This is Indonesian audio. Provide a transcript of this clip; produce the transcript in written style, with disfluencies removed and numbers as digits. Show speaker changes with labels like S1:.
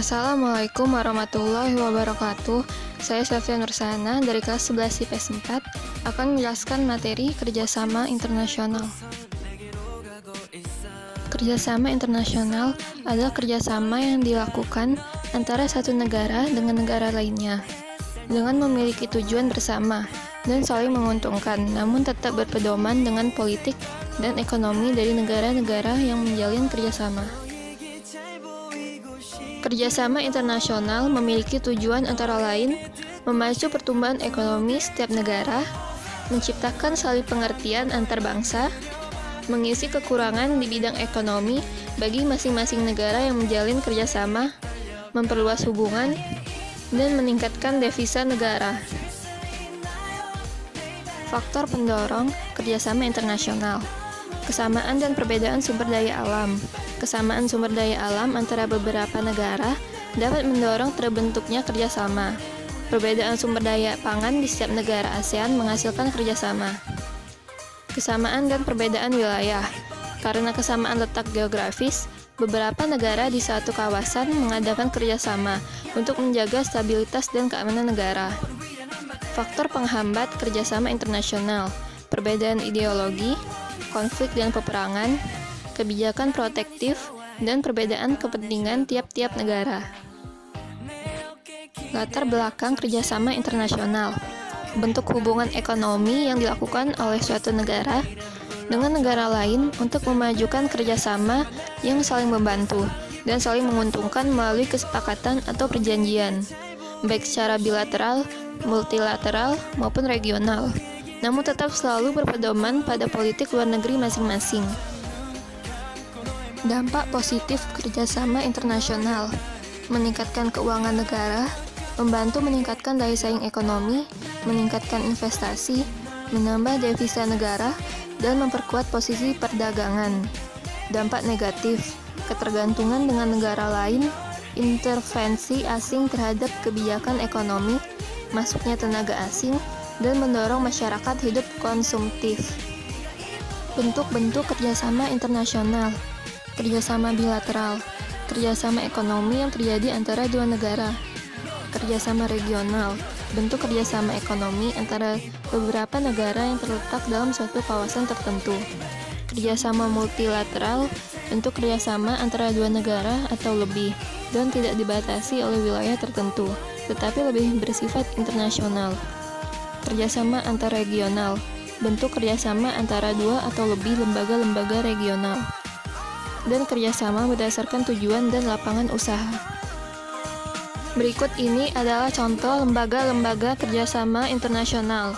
S1: Assalamualaikum warahmatullahi wabarakatuh. Saya Sylvia Nursana dari kelas 11 IPS 4 akan menjelaskan materi kerjasama internasional. Kerjasama internasional adalah kerjasama yang dilakukan antara satu negara dengan negara lainnya dengan memiliki tujuan bersama dan saling menguntungkan, namun tetap berpedoman dengan politik dan ekonomi dari negara-negara yang menjalin kerjasama. Kerjasama internasional memiliki tujuan antara lain memacu pertumbuhan ekonomi setiap negara, menciptakan saling pengertian antar bangsa, mengisi kekurangan di bidang ekonomi bagi masing-masing negara yang menjalin kerjasama, memperluas hubungan, dan meningkatkan devisa negara. Faktor pendorong kerjasama internasional: kesamaan dan perbedaan sumber daya alam. Kesamaan sumber daya alam antara beberapa negara dapat mendorong terbentuknya kerjasama. Perbedaan sumber daya pangan di setiap negara ASEAN menghasilkan kerjasama. Kesamaan dan perbedaan wilayah. Karena kesamaan letak geografis, beberapa negara di satu kawasan mengadakan kerjasama untuk menjaga stabilitas dan keamanan negara. Faktor penghambat kerjasama internasional: perbedaan ideologi, konflik dan peperangan, kebijakan protektif, dan perbedaan kepentingan tiap-tiap negara. Latar belakang kerjasama internasional: bentuk hubungan ekonomi yang dilakukan oleh suatu negara dengan negara lain untuk memajukan kerjasama yang saling membantu dan saling menguntungkan melalui kesepakatan atau perjanjian, baik secara bilateral, multilateral, maupun regional, namun tetap selalu berpedoman pada politik luar negeri masing-masing. Dampak positif kerjasama internasional: meningkatkan keuangan negara, membantu meningkatkan daya saing ekonomi, meningkatkan investasi, menambah devisa negara, dan memperkuat posisi perdagangan. Dampak negatif: ketergantungan dengan negara lain, intervensi asing terhadap kebijakan ekonomi, masuknya tenaga asing, dan mendorong masyarakat hidup konsumtif. Bentuk-bentuk kerjasama internasional: kerjasama bilateral, kerjasama ekonomi yang terjadi antara dua negara. Kerjasama regional, bentuk kerjasama ekonomi antara beberapa negara yang terletak dalam suatu kawasan tertentu. Kerjasama multilateral, bentuk kerjasama antara dua negara atau lebih, dan tidak dibatasi oleh wilayah tertentu, tetapi lebih bersifat internasional. Kerjasama antarregional, bentuk kerjasama antara dua atau lebih lembaga-lembaga regional, dan kerjasama berdasarkan tujuan dan lapangan usaha. Berikut ini adalah contoh lembaga-lembaga kerjasama internasional.